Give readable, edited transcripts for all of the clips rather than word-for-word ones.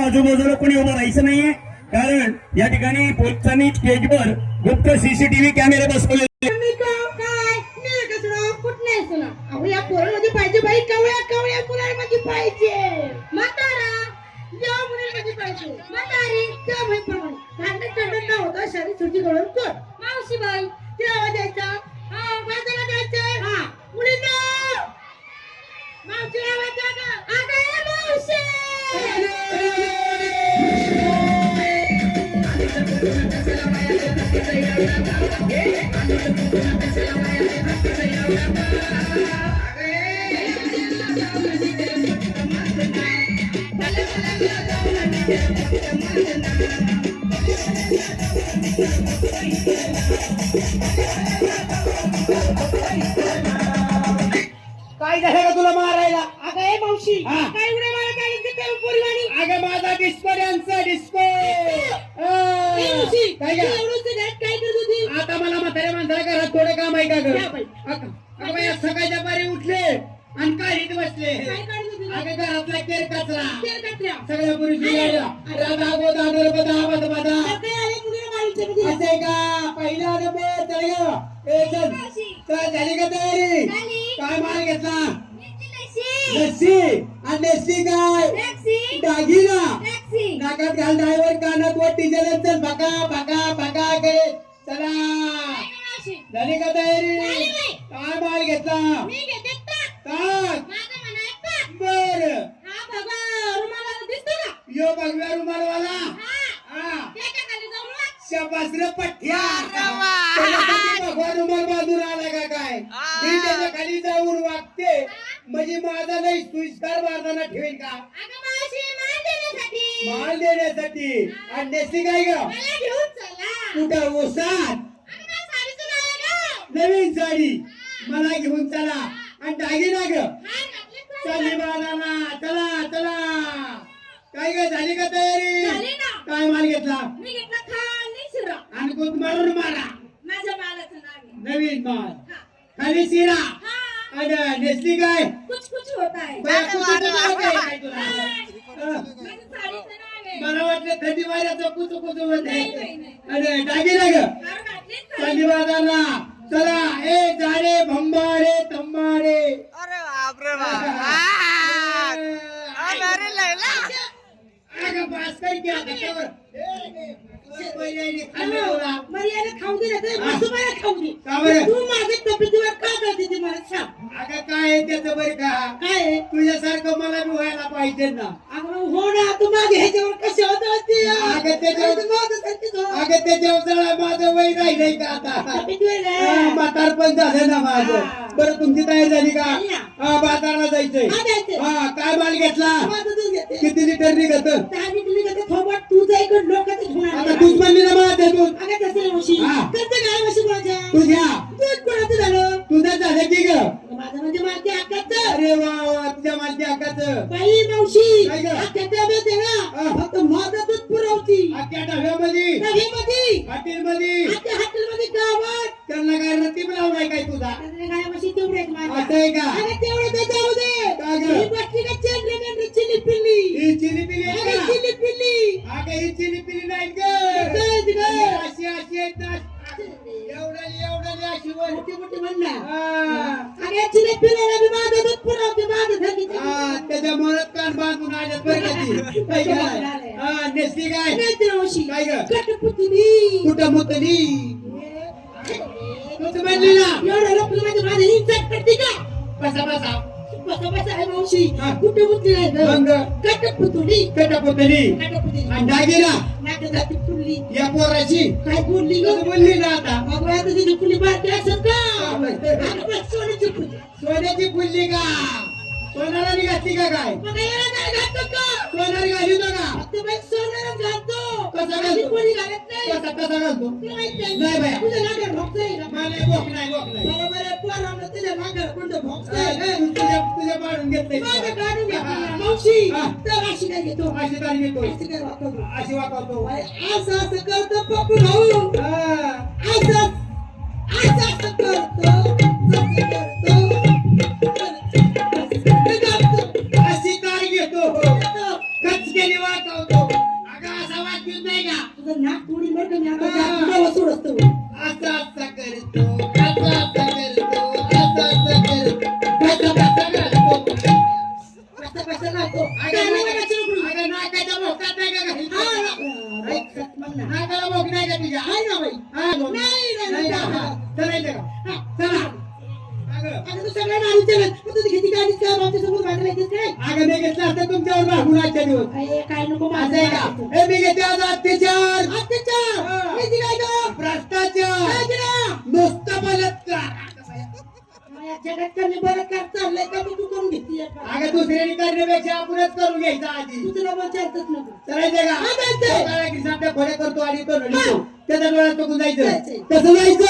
आजूबाजूला कोणी उभं राहायचं नाहीये, कारण या ठिकाणी पोलिसांनी स्टेजवर गुप्त सीसीटीव्ही कॅमेरे बसवले. या पोरांमध्ये पाहिजे बाई, कवळ्या कवळ्या मुलांमध्ये पाहिजे, म्हातारा या मुलांमध्ये पाहिजे, म्हातारी त्या मुलीप्रमाणे भांडण चढण न होता शरीर सुटी करून कोण मावशी बाई ते आवाज द्यायचा, हा बाजारात द्यायचं, हा मुलींना मावशी आवाज द्या, अगं मावशी काय झालं का तुला मारायला? अगं मावशी काय उड्या मारत आली तिथे पोरीवाणी? अगं माझा डिस्को डान्स डिस्को. काय करत होती? आता मला म्हाताऱ्या माणसाला घरात थोडे काम आहे का ग? अगं सकाळच्या पारी उठले आणि काढीत बसले. अगं घरातला केर कचरा सगळ्या पुरुषी असे का पहिला झाली का तयारी? काय माल घेतला? लस्सी. आणि लस्सी काय दागिना नाकात घाल, ड्रायव्हर कानात वर डिझेल चल बका बका बका करे. चला झाली का तयारी? काय माल घेतला? बर यो भगव्या रुमालवाला शाबास रे पठ्या त्याच्यासाठी भगवान रुमाल बांधून आला का काय मी त्याच्या खाली जाऊन वागते म्हणजे माझा नाही सुस्कार मारताना ठेवेल का अगं मावशी माल देण्यासाठी आणि नेसली काय ग मला घेऊन चला कुठं ओसात अगं मला साडीचं नाव नवीन साडी मला घेऊन चला आणि दागिना ग हार घातले चालली बाळाला चला चला काय ग झाली का तयारी झाली ना. काय माल घेतला मी घेतला खाली शिरा आणि कोण मारून मारा माझ्या बाळाचं नाव आहे नवीन माल हा. खाली शिरा हा. आणि नेसली काय कुछ कुछ होत आहे बाया, कुठं नाव काय तुला? माझ्या साडीचं नाव आहे मला वाटलं थंडी वाऱ्याचं कुचू कुचू म्हणते नाही, नाही. आणि दागिना ग हार घातले चालली बाळाला चला ए झाडे भंबारे तंबारे अरे बापरे बाप अरे लैला अगं बास काय की आता त्यावर खाल्लं बोला. मर्यादा खाऊ दे नाही मला खाऊ दे का बरं? तू माझ्या तब्येतीवर का करते ते मला सांग अगं काय आहे त्याचं बरं का काय आहे? तुझ्यासारखं मला बी व्हायला पाहिजे ना अगं हो ना तू माझ्या ह्याच्यावर कशी होती अगं त्याच्यावर चला माझं वय राहिलंय का आता म्हातार पण झालं ना माझं हा. बरं तुमची तयारी झाली का झाली ना. हा बाजारला जायचंय हा, जायचंय. हा काय माल घेतला किती लिटर निघत आता तूच म्हणली ना मला दूध तुझ्या तुझं झालं की ग अरे वा वा तुझ्या माझ्या हक्काचं काय गं? फक्त माझं दूध पुरवती अख्ख्या डब्यामध्ये नदीमध्ये हॉटेलमध्ये आमच्या हॉटेलमध्ये गावात त्यांना काय रतीब लावलाय काय तुझा काय म्हशी तेवढेच माझ्या असं आहे का अरे तेवढं तर जाऊ दे काय गं? ही बसली का चेंडली चिली पिल्ली ही चिली पिली आहे अरे का? चिली पिल्ली अगं ही चिली पिली नाही ग कसं आहे ती गं? अशी अशी आहेत ना एवढी अशी वर मोठी मोठी म्हणणार हा. अरे चिली पिल्लीला बी माझं दूध पुरवते माझं धरती हा, त्याच्यामुळेच कान बांधून आल्यात बरं का ती. काय काय? हा, नेसली काय काय ग कटपुतली कुठं मुतली तूच म्हणली ना एवढं लोक म्हणजे माझी इज्जत करते का बसा बसा बसा बसा आहे मावशी हा. कुठे मुतली आहे मग? कटपुतली कटापुतली कटपुतली आणि दागिना नाटकाची पुरली या पोराची काय बोलली ग तू बोलली ना आता अगं आता तिची फुली बारकी असेल का हा, बरं. अगं बस सोन्याची फुली सोन्याची फुलली का सोनाला निघाली का काय मग याला काय घालतो का सोनारी घाली होतं का फक्त बाई सोन्याला घालतो कसा आधी घालतो? कोणी घालत नाही कसा घालतो तुला माहित नाही बाया. तुझ्या नागर भोगतोय का मला भोक नाही बरोबर आहे पोराला तुझ्या नागर कोणतं भोगतोय तुझ्या पाडून घेतलंय माझं काढून घ्या मावशी हा. तर अशी काय घेतो अशी तारी घेतो अशी काय वापरतो अशी वापरतो असं असं करतो पप्पू भाऊ हा. असं असं असं करतो असं करतो अशी तारी घेतो कचकेली वाचवतो अगं असा वाचून नाही का तुझं नाक थोडी बरं मी आता हा. तुला वसूल असतो असा असा करतो असा असा करतो असा असा करतो कसा घालतो कसं कसं घालतो अगं नाकाच्या भोकात नाही का घालतो नाकाला भोक नाही का तुझ्या आहे ना बाई हा, भोक. नाही, नाही, नाही का? नाही. हा. चलायचं का चला अगं आता तू सगळ्या नारी चलत मग तुझी घेती गाडी का बाबती समोर बाजूला येतेस काय अगं मी घेतलं असतं तुमच्यावर भागून आजच्या दिवस अरे काय नको असं आहे का हे मी घेते आज अत्याचार अत्याचार हा. किती काय गं? भ्रष्टाचार काय केलं? नुसता बलात्कार या जगात कमी बरं काय चाललंय का तू करून घेतली अगं दुसऱ्याने करण्यापेक्षा आपणच करून घ्यायचं आधी तुला बोलचालतच नको करायचं का हा, जायचंय. काळ्या कृष्णाच्या खोड्या करतो आणि तो लिहितो त्याच्या डोळ्यात बघून जायचं जायचंय. तसं जायचं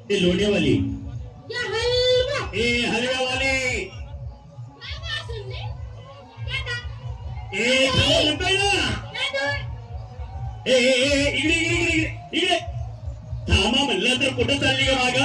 ते लोण्यावाली या हलवा ए हलव्यावाली ए थांबा म्हणतोय ना इकडे इकडे इकडे इकडे थांबा म्हणलं तर कुठं चालली का माग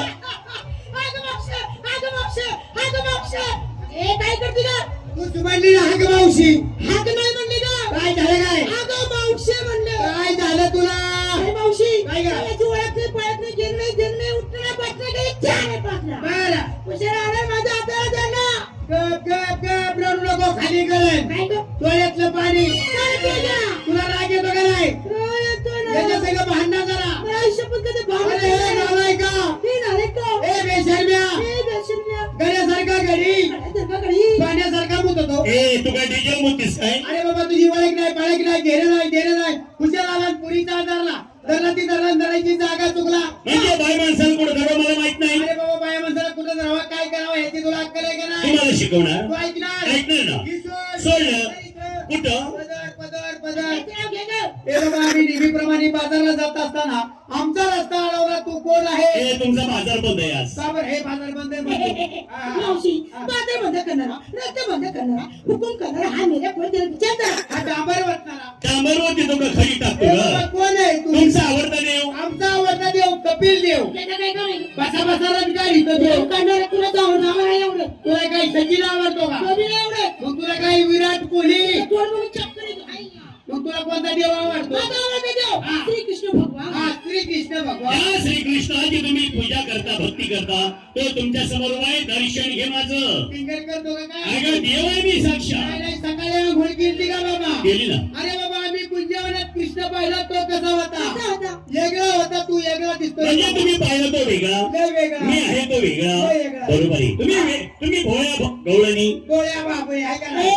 काय करते का तू सुमांडली हाक मावशी हाक नाही म्हणली का काय झालं काय अगं मावशी म्हणलं काय झालं तुला अरे मावशी काय गं? याची ओळख नाही पळत नाही गिरणे उठणे बसणे काही इच्छा नाही पासला बर उशिरा आला माझ्या हाताला जाणं गप गप गप रडू नको खाली गळण काय गं? डोळ्यातलं पाणी काय केलं? तुला राग येतो का नाही हो, येतो ना. याच्या सगळं भांडण जरा मला आयुष्यभर कधी भावना अरे हे नाही. नालाय का मी नाले का? ए बेशर्म्या हे दर्शन्या. गड्यासारखा घरी गड्यासारखा घरी. पाण्यासारखा मुत होतो ए तू काय डिझेल मुतीस काय अरे बाबा तुझी ओळख नाही पळक नाही घेणं नाही हुशार आला पुरीचा आजारला धरला ती धरायची जागा चुकला म्हणजे बाय माणसाला कुठं धरावं मला माहित नाही अरे बाबा बाया माणसाला कुठं राहावं काय करावं ह्याची तुला अक्कल आहे का नाही तुम्हाला शिकवणार तू ऐकणार ऐकणार ना ईश्वर. सोडलं कुठं पदर पदर पदर याचं नाव घे गं. ए बाबा आम्ही नेहमीप्रमाणे बाजारला जात असताना आमचा रस्ता अडवला तू कोण आहे ए तुमचा बाजार बंद आहे आज का बरं हे बाजार बंद आहे म्हणतो? हा, हा. मावशी बाजार बंद करणारा रस्ते बंद करणारा हुकूम करणारा हा मेल्या कोणतरी विचार करा. हा डांबर वाटणारा डांबरवरती तो का खरी टाकतो ए बाबा का कोण आहे तू तुमचा आवडता देव आमचा आवडता देव कपिल देव त्याचं काय कमी? बसा बसा रंगारी तो देव देव काढणारा तुला जाऊन नाव आहे एवढं तुला काही सचिन आवडतो का कमी नाही एवढं मग तुला काही विराट कोहली तोड म्हणून चक्कर येतो. आई. मग तुला कोणता देव आवडतो माझा आवडता देव हा. श्रीकृष्ण भगवान. हा श्री कृष्ण भगवान या श्रीकृष्णाची तुम्ही पूजा करता भक्ती करता तो तुमच्या समोर आहे दर्शन घे माझं फिंगर करतो का काय अगं देव आहे मी नाही, साक्षात नाही, सकाळी आंघोळ केली का बाबा गेली ना अरे बाबा आम्ही कुंजवनात कृष्ण पाहिला तो कसा होता कसा होता? वेगळा होता तू वेगळा दिसतो म्हणजे तुम्ही पाहिलं तो वेगळा लय वेगळा मी आहे तो वेगळा तो वेगळा. बरोबर आहे तुम्ही तुम्ही भोळ्या गवळणी गोळ्या बाबू आहे का नाही?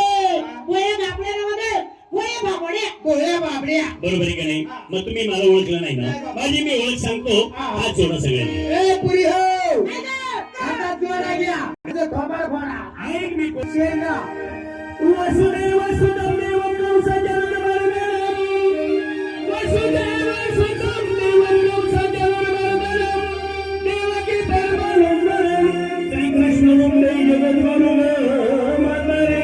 बरोबर आहे का नाही मग तुम्ही मला ओळखलं नाही ना माझी मी ओळख सांगतो हात जोडा सगळ्यांनी ए पुरी हो हातात जोडा घ्या तुझं थोबाड फोडा ऐक मी शेंगा वसुदेव सुतम देवम कंसा जन्ममरणं वसुदेव सुतम देवम कंसा जन्ममरणं देवकी परमानंदं श्रीकृष्ण वंदे जगद्गुरुं मातरे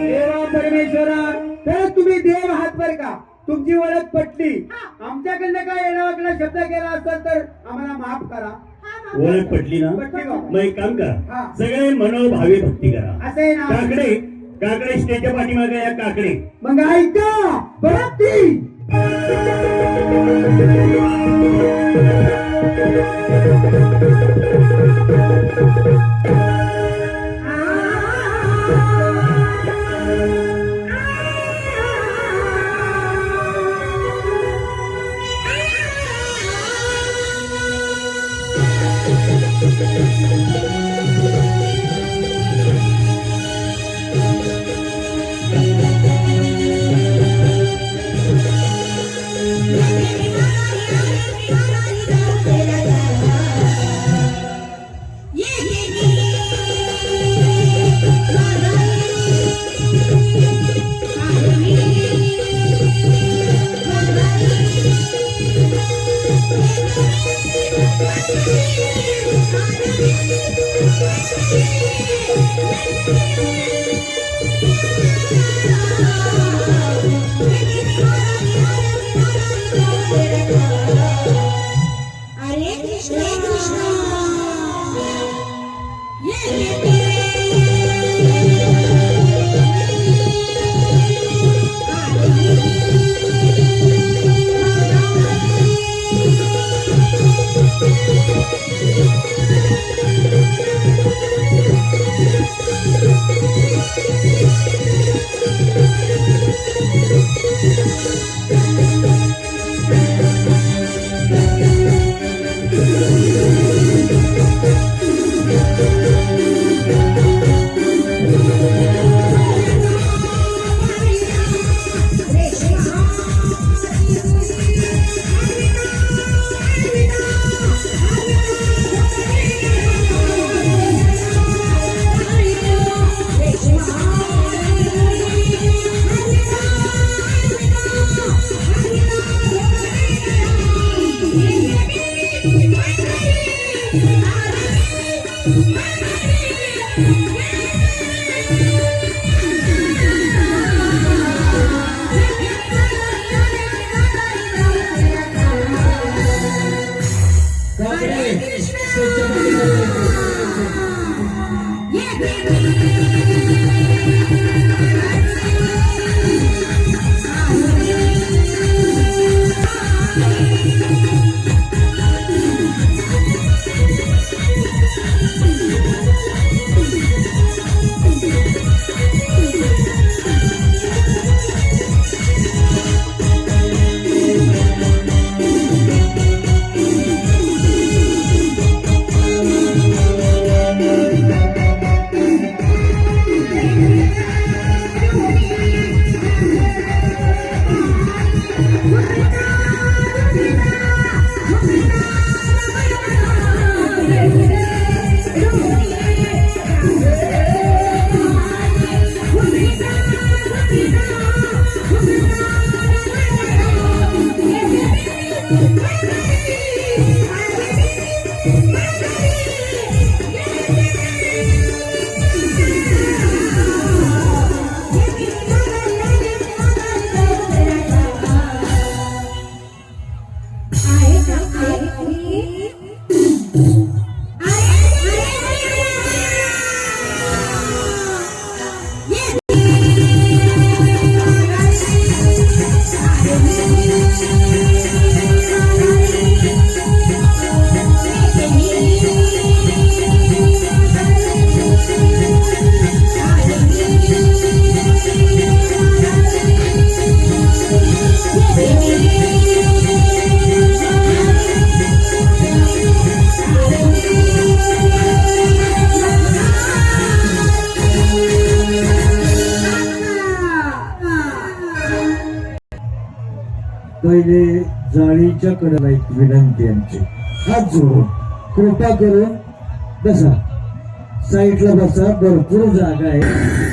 देवा परमेश्वरा तर तुम्ही देव आहात बर का तुमची ओळख पटली आमच्याकडनं काय येण्यावाकडे शब्द केला असेल तर आम्हाला माफ करा ओळख पटली ना पटली बाबा. मग एक काम करा हा. सगळे मनोभावे भक्ती करा असं आहे ना काकडे काकडे स्टेजच्या पाठीमागे या काकडे मग ऐका भक्ती हरे कृष्ण पहिले जाळीच्या कडेला एक विनंती आमची, हात जोडून कृपा करून बसा, साईडला बसा, भरपूर जागा आहे.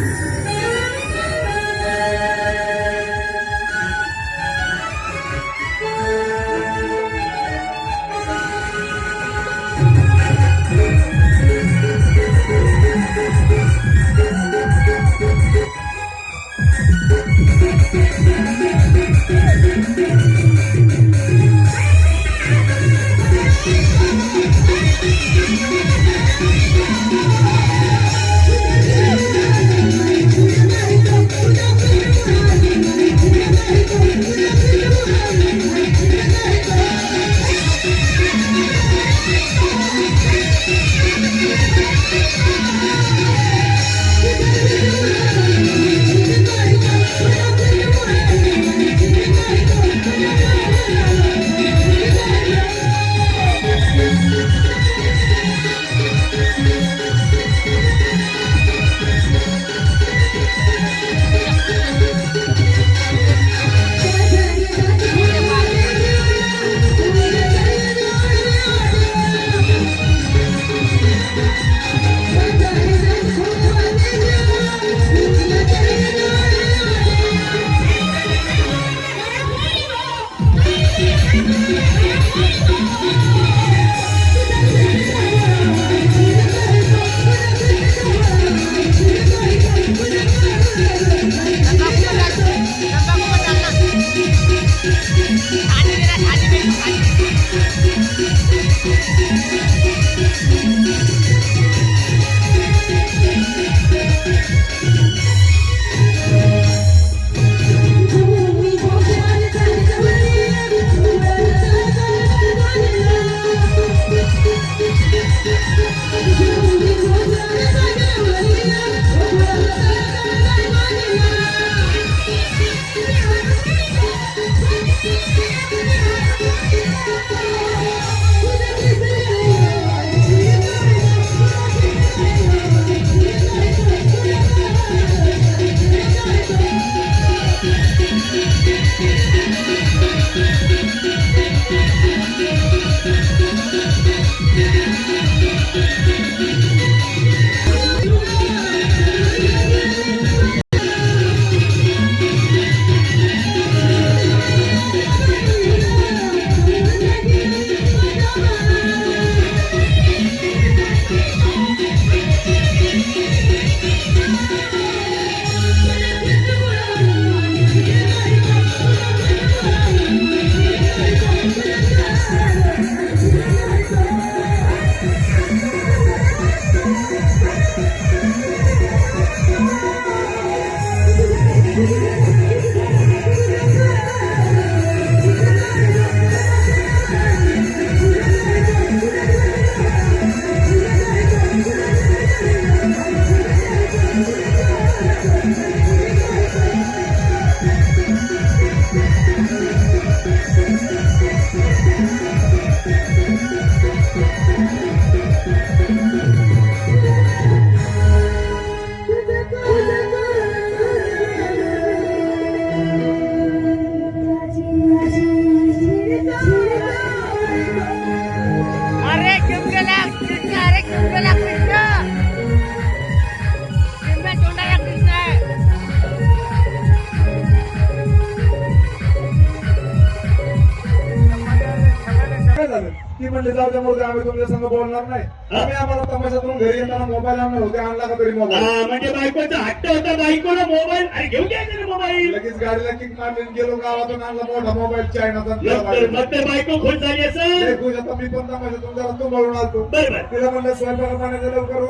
ती म्हणले जाऊ द्या मोठे आम्ही तुमच्या संग बोलणार नाही. आम्ही आम्हाला तमाशातून घरी येताना मोबाईल आणले होते, आणला का तरी मोबाईल. म्हणजे बायकोचा हट्ट होता, बायकोला मोबाईल, अरे घेऊन घ्यायचा मोबाईल. लगेच गाडीला किक मारली गेलो गावातून, आणला मोठा मोबाईल चायनाचा. मग तर बायको खुश झाली असं. मी पण तमाशातून जरा तू म्हणून आलतो. बरोबर. तिला म्हणलं स्वयंपाक पाण्याचं लवकर